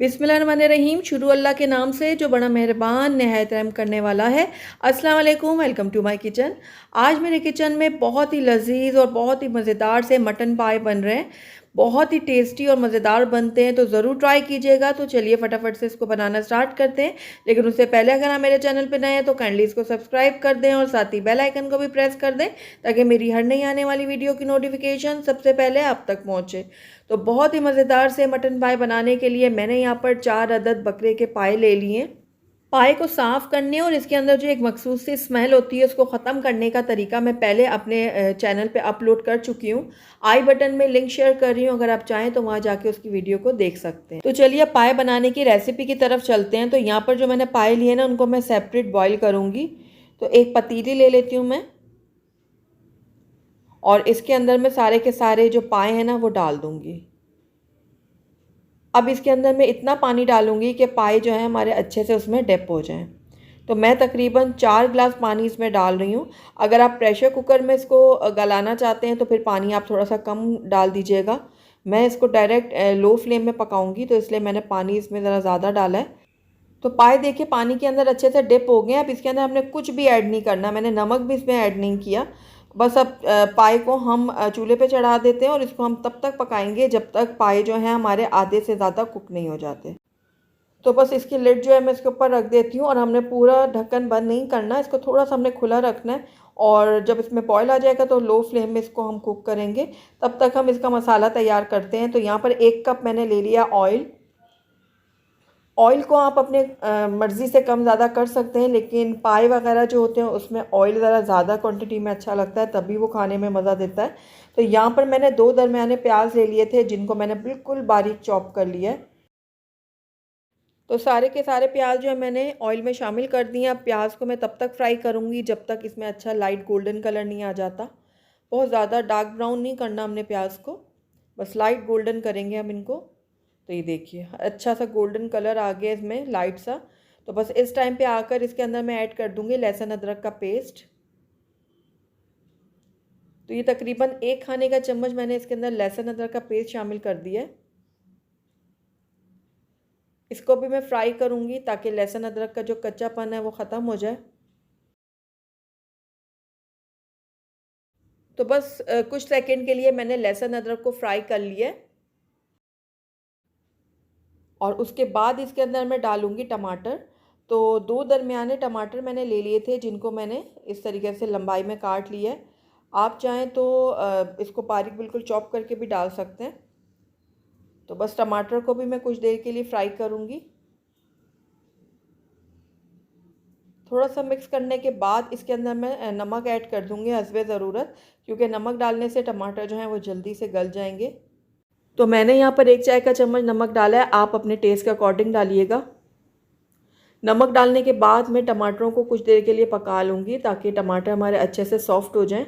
बिस्मिल्लाहिर्रहमानिर्रहीम। शुरू अल्लाह के नाम से जो बड़ा मेहरबान नहायत रहम करने वाला है। अस्सलाम वालेकुम, वेलकम टू माय किचन। आज मेरे किचन में बहुत ही लजीज और बहुत ही मज़ेदार से मटन पाए बन रहे हैं। बहुत ही टेस्टी और मज़ेदार बनते हैं, तो ज़रूर ट्राई कीजिएगा। तो चलिए फटाफट से इसको बनाना स्टार्ट करते हैं। लेकिन उससे पहले अगर आप मेरे चैनल पर नए हैं तो काइंडली इसको सब्सक्राइब कर दें और साथ ही बेल आइकन को भी प्रेस कर दें, ताकि मेरी हर नई आने वाली वीडियो की नोटिफिकेशन सबसे पहले आप तक पहुँचे। तो बहुत ही मज़ेदार से मटन पाए बनाने के लिए मैंने यहाँ पर 4 अदद बकरे के पाए ले लिए। पाए को साफ़ करने और इसके अंदर जो एक मखसूस सी स्मेल होती है उसको ख़त्म करने का तरीका मैं पहले अपने चैनल पे अपलोड कर चुकी हूँ। आई बटन में लिंक शेयर कर रही हूँ, अगर आप चाहें तो वहाँ जाके उसकी वीडियो को देख सकते हैं। तो चलिए अब पाए बनाने की रेसिपी की तरफ चलते हैं। तो यहाँ पर जो मैंने पाए लिए ना उनको मैं सेपरेट बॉयल करूँगी। तो एक पतीली ले लेती हूँ मैं, और इसके अंदर मैं सारे के सारे जो पाए हैं ना वो डाल दूँगी। अब इसके अंदर मैं इतना पानी डालूंगी कि पाए जो है हमारे अच्छे से उसमें डिप हो जाएं। तो मैं तकरीबन 4 गिलास पानी इसमें डाल रही हूँ। अगर आप प्रेशर कुकर में इसको गलाना चाहते हैं तो फिर पानी आप थोड़ा सा कम डाल दीजिएगा। मैं इसको डायरेक्ट लो फ्लेम में पकाऊंगी, तो इसलिए मैंने पानी इसमें ज़रा ज़्यादा डाला है। तो पाए देखिए पानी के अंदर अच्छे से डिप हो गए। अब इसके अंदर हमने कुछ भी ऐड नहीं करना, मैंने नमक भी इसमें ऐड नहीं किया। बस अब पाए को हम चूल्हे पे चढ़ा देते हैं और इसको हम तब तक पकाएंगे जब तक पाए जो हैं हमारे आधे से ज़्यादा कुक नहीं हो जाते। तो बस इसकी लिड जो है मैं इसके ऊपर रख देती हूँ, और हमने पूरा ढक्कन बंद नहीं करना, इसको थोड़ा सा हमने खुला रखना है। और जब इसमें बॉयल आ जाएगा तो लो फ्लेम में इसको हम कुक करेंगे। तब तक हम इसका मसाला तैयार करते हैं। तो यहाँ पर 1 कप मैंने ले लिया ऑयल। ऑयल को आप अपने मर्ज़ी से कम ज़्यादा कर सकते हैं, लेकिन पाए वगैरह जो होते हैं उसमें ऑयल ज़रा ज़्यादा क्वांटिटी में अच्छा लगता है, तभी वो खाने में मज़ा देता है। तो यहाँ पर मैंने 2 दरमियाने प्याज ले लिए थे, जिनको मैंने बिल्कुल बारीक चॉप कर लिया है। तो सारे के सारे प्याज जो है मैंने ऑयल में शामिल कर दिए। अब प्याज को मैं तब तक फ्राई करूँगी जब तक इसमें अच्छा लाइट गोल्डन कलर नहीं आ जाता। बहुत ज़्यादा डार्क ब्राउन नहीं करना हमने प्याज को, बस लाइट गोल्डन करेंगे हम इनको। तो ये देखिए अच्छा सा गोल्डन कलर आ गया इसमें, लाइट सा। तो बस इस टाइम पे आकर इसके अंदर मैं ऐड कर दूंगी लहसुन अदरक का पेस्ट। तो ये तकरीबन 1 खाने का चम्मच मैंने इसके अंदर लहसुन अदरक का पेस्ट शामिल कर दिया है। इसको भी मैं फ्राई करूंगी ताकि लहसुन अदरक का जो कच्चापन है वो ख़त्म हो जाए। तो बस कुछ सेकंड के लिए मैंने लहसुन अदरक को फ्राई कर लिया है। और उसके बाद इसके अंदर मैं डालूँगी टमाटर। तो 2 दरमियाने टमाटर मैंने ले लिए थे, जिनको मैंने इस तरीके से लंबाई में काट लिया है। आप चाहें तो इसको बारीक बिल्कुल चॉप करके भी डाल सकते हैं। तो बस टमाटर को भी मैं कुछ देर के लिए फ्राई करूँगी। थोड़ा सा मिक्स करने के बाद इसके अंदर मैं नमक ऐड कर दूँगी हस्बे ज़रूरत, क्योंकि नमक डालने से टमाटर जो हैं वो जल्दी से गल जाएंगे। तो मैंने यहाँ पर 1 चाय का चम्मच नमक डाला है, आप अपने टेस्ट के अकॉर्डिंग डालिएगा। नमक डालने के बाद मैं टमाटरों को कुछ देर के लिए पका लूँगी ताकि टमाटर हमारे अच्छे से सॉफ़्ट हो जाएं।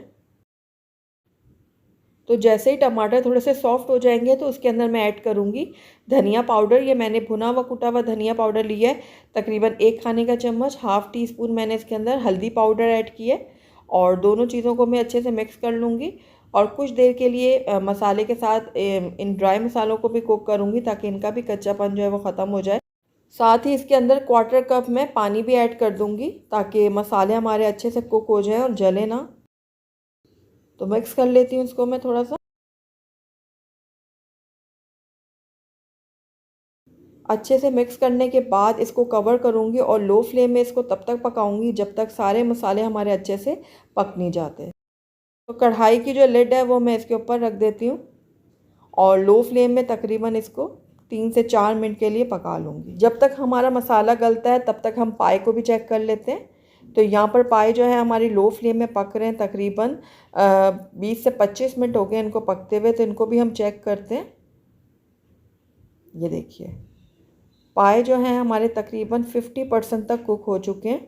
तो जैसे ही टमाटर थोड़े से सॉफ़्ट हो जाएंगे तो उसके अंदर मैं ऐड करूँगी धनिया पाउडर। ये मैंने भुना हुआ कुटा हुआ धनिया पाउडर लिया है, तकरीबन 1 खाने का चम्मच। हाफ़ टी स्पून मैंने इसके अंदर हल्दी पाउडर ऐड किया है, और दोनों चीज़ों को मैं अच्छे से मिक्स कर लूँगी। और कुछ देर के लिए मसाले के साथ इन ड्राई मसालों को भी कुक करूँगी ताकि इनका भी कच्चापन जो है वो ख़त्म हो जाए। साथ ही इसके अंदर 1/4 कप मैं पानी भी ऐड कर दूंगी ताकि मसाले हमारे अच्छे से कुक हो जाएं और जले ना। तो मिक्स कर लेती हूँ इसको मैं थोड़ा सा। अच्छे से मिक्स करने के बाद इसको कवर करूँगी और लो फ्लेम में इसको तब तक पकाऊंगी जब तक सारे मसाले हमारे अच्छे से पक नहीं जाते। तो कढ़ाई की जो लिड है वो मैं इसके ऊपर रख देती हूँ, और लो फ्लेम में तकरीबन इसको 3 से 4 मिनट के लिए पका लूँगी। जब तक हमारा मसाला गलता है तब तक हम पाए को भी चेक कर लेते हैं। तो यहाँ पर पाए जो है हमारी लो फ्लेम में पक रहे हैं, तकरीबन 20 से 25 मिनट हो गए इनको पकते हुए। तो इनको भी हम चेक करते हैं। ये देखिए पाए जो हैं हमारे तकरीबन 50% तक कुक हो चुके हैं।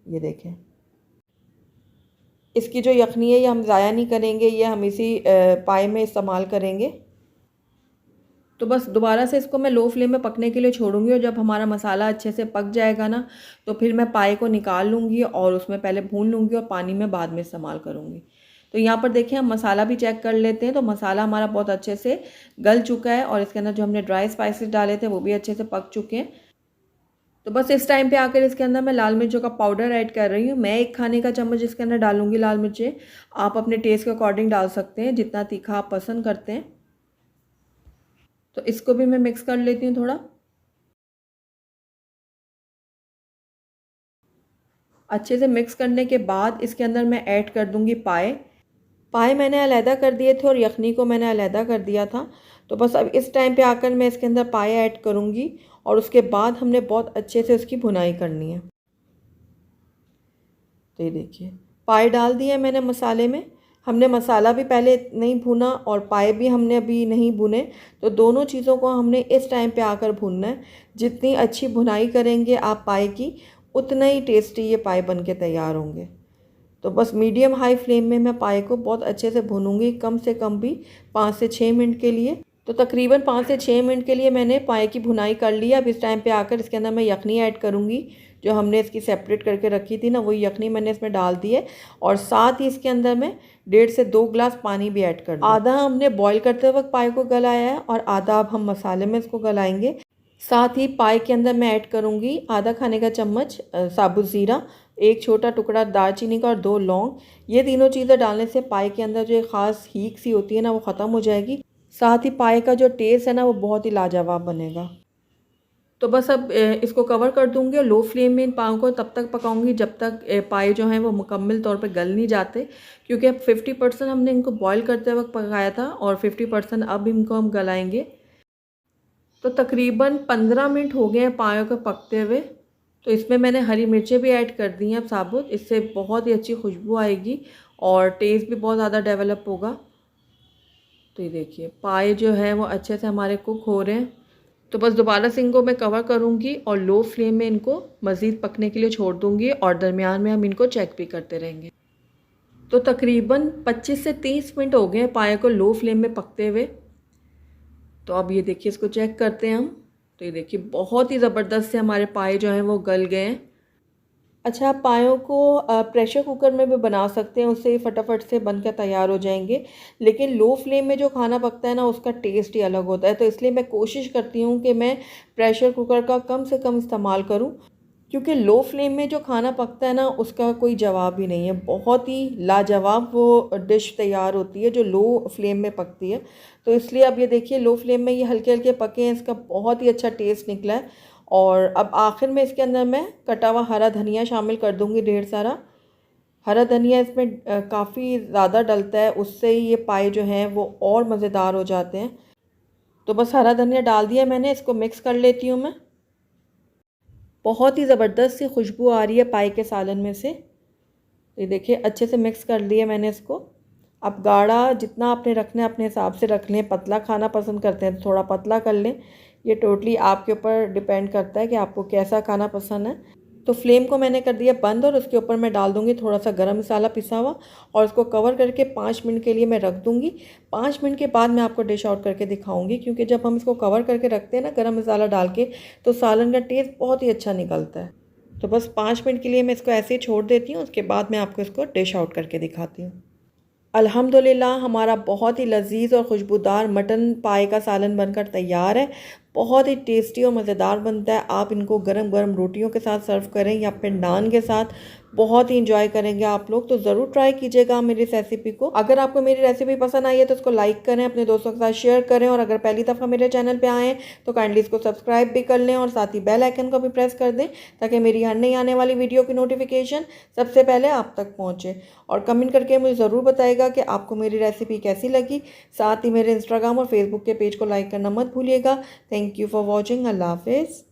ये देखें, इसकी जो यखनी है ये हम ज़ाया नहीं करेंगे, ये हम इसी पाए में इस्तेमाल करेंगे। तो बस दोबारा से इसको मैं लो फ्लेम में पकने के लिए छोड़ूंगी, और जब हमारा मसाला अच्छे से पक जाएगा ना तो फिर मैं पाए को निकाल लूँगी और उसमें पहले भून लूँगी और पानी में बाद में इस्तेमाल करूँगी। तो यहाँ पर देखिए हम मसाला भी चेक कर लेते हैं। तो मसाला हमारा बहुत अच्छे से गल चुका है और इसके अंदर जो हमने ड्राई स्पाइसेस डाले थे वो भी अच्छे से पक चुके हैं। तो बस इस टाइम पे आकर इसके अंदर मैं लाल मिर्चों का पाउडर ऐड कर रही हूँ। मैं 1 खाने का चम्मच इसके अंदर डालूंगी लाल मिर्चें। आप अपने टेस्ट के अकॉर्डिंग डाल सकते हैं, जितना तीखा आप पसंद करते हैं। तो इसको भी मैं मिक्स कर लेती हूँ थोड़ा। अच्छे से मिक्स करने के बाद इसके अंदर मैं ऐड कर दूंगी पाए। पाए मैंने अलहदा कर दिए थे और यखनी को मैंने अलहदा कर दिया था। तो बस अब इस टाइम पे आकर मैं इसके अंदर पाए ऐड करूंगी और उसके बाद हमने बहुत अच्छे से उसकी भुनाई करनी है। तो ये देखिए पाए डाल दिए मैंने मसाले में। हमने मसाला भी पहले नहीं भुना और पाए भी हमने अभी नहीं भुने। तो दोनों चीज़ों को हमने इस टाइम पे आकर भूनना है। जितनी अच्छी भुनाई करेंगे आप पाए की, उतना ही टेस्टी ये पाए बन के तैयार होंगे। तो बस मीडियम हाई फ्लेम में मैं पाए को बहुत अच्छे से भूनूंगी, कम से कम भी 5 से 6 मिनट के लिए। तो तकरीबन 5 से 6 मिनट के लिए मैंने पाए की भुनाई कर लिया। अब इस टाइम पे आकर इसके अंदर मैं यखनी ऐड करूँगी। जो हमने इसकी सेपरेट करके रखी थी ना, वही यखनी मैंने इसमें डाल दी है। और साथ ही इसके अंदर मैं 1.5 से 2 गिलास पानी भी ऐड कर दूँ। आधा हमने बॉईल करते वक्त पाए को गलाया है और आधा अब हम मसाले में इसको गलाएंगे। साथ ही पाए के अंदर मैं ऐड करूँगी आधा खाने का चम्मच साबुत ज़ीरा, 1 छोटा टुकड़ा दालचीनी का और 2 लौंग। ये तीनों चीज़ें डालने से पाए के अंदर जो एक ख़ास हीक सी होती है ना, वो ख़त्म हो जाएगी। साथ ही पाए का जो टेस्ट है ना, वो बहुत ही लाजवाब बनेगा। तो बस अब इसको कवर कर दूंगी और लो फ्लेम में इन पाओं को तब तक पकाऊंगी जब तक पाए जो हैं वो मुकम्मल तौर पे गल नहीं जाते। क्योंकि अब 50% हमने इनको बॉईल करते वक्त पकाया था और 50% अब इनको हम गलाएंगे। तो तकरीबन 15 मिनट हो गए हैं पायों को पकते हुए। तो इसमें मैंने हरी मिर्चें भी ऐड कर दी हैं अब साबुत। इससे बहुत ही अच्छी खुशबू आएगी और टेस्ट भी बहुत ज़्यादा डेवलप होगा। तो ये देखिए पाए जो है वो अच्छे से हमारे कुक हो रहे हैं। तो बस दोबारा से इनको मैं कवर करूँगी और लो फ्लेम में इनको मज़ीद पकने के लिए छोड़ दूँगी और दरमियान में हम इनको चेक भी करते रहेंगे। तो तकरीबन 25 से 30 मिनट हो गए हैं पाए को लो फ्लेम में पकते हुए। तो अब ये देखिए इसको चेक करते हैं हम। तो ये देखिए बहुत ही ज़बरदस्त से हमारे पाए जो हैं वो गल गए हैं। अच्छा, आप पायों को प्रेशर कुकर में भी बना सकते हैं, उससे फटाफट से बनकर तैयार हो जाएंगे। लेकिन लो फ्लेम में जो खाना पकता है ना, उसका टेस्ट ही अलग होता है। तो इसलिए मैं कोशिश करती हूँ कि मैं प्रेशर कुकर का कम से कम इस्तेमाल करूँ। क्योंकि लो फ्लेम में जो खाना पकता है ना, उसका कोई जवाब ही नहीं है। बहुत ही लाजवाब वो डिश तैयार होती है जो लो फ्लेम में पकती है। तो इसलिए अब ये देखिए लो फ्लेम में ये हल्के हल्के पके हैं, इसका बहुत ही अच्छा टेस्ट निकला है। और अब आखिर में इसके अंदर मैं कटा हुआ हरा धनिया शामिल कर दूँगी, ढेर सारा। हरा धनिया इसमें काफ़ी ज़्यादा डलता है, उससे ही ये पाए जो हैं वो और मज़ेदार हो जाते हैं। तो बस हरा धनिया डाल दिया मैंने, इसको मिक्स कर लेती हूँ मैं। बहुत ही ज़बरदस्त सी खुशबू आ रही है पाए के सालन में से। ये देखिए अच्छे से मिक्स कर लिया मैंने इसको। अब गाढ़ा जितना आपने रखना है अपने हिसाब से रख लें। पतला खाना पसंद करते हैं तो थोड़ा पतला कर लें। ये टोटली आपके ऊपर डिपेंड करता है कि आपको कैसा खाना पसंद है। तो फ्लेम को मैंने कर दिया बंद और उसके ऊपर मैं डाल दूँगी थोड़ा सा गरम मसाला पिसा हुआ और उसको कवर करके 5 मिनट के लिए मैं रख दूँगी। 5 मिनट के बाद मैं आपको डिश आउट करके दिखाऊँगी, क्योंकि जब हम इसको कवर करके रखते हैं ना गरम मसाला डाल के, तो सालन का टेस्ट बहुत ही अच्छा निकलता है। तो बस 5 मिनट के लिए मैं इसको ऐसे ही छोड़ देती हूँ, उसके बाद मैं आपको इसको डिश आउट करके दिखाती हूँ। अल्हम्दुलिल्लाह हमारा बहुत ही लजीज और खुशबूदार मटन पाए का सालन बनकर तैयार है। बहुत ही टेस्टी और मज़ेदार बनता है। आप इनको गरम गरम रोटियों के साथ सर्व करें या फिर नान के साथ, बहुत ही इंजॉय करेंगे आप लोग। तो ज़रूर ट्राई कीजिएगा मेरी इस रेसिपी को। अगर आपको मेरी रेसिपी पसंद आई है तो इसको लाइक करें, अपने दोस्तों के साथ शेयर करें और अगर पहली दफ़ा मेरे चैनल पे आएँ तो काइंडली इसको सब्सक्राइब भी कर लें और साथ ही बेल आइकन को भी प्रेस कर दें, ताकि मेरी हर नई आने वाली वीडियो की नोटिफिकेशन सबसे पहले आप तक पहुँचे। और कमेंट करके मुझे ज़रूर बताइएगा कि आपको मेरी रेसिपी कैसी लगी। साथ ही मेरे इंस्टाग्राम और फेसबुक के पेज को लाइक करना मत भूलिएगा। Thank you for watching. अल्लाह हाफिज़।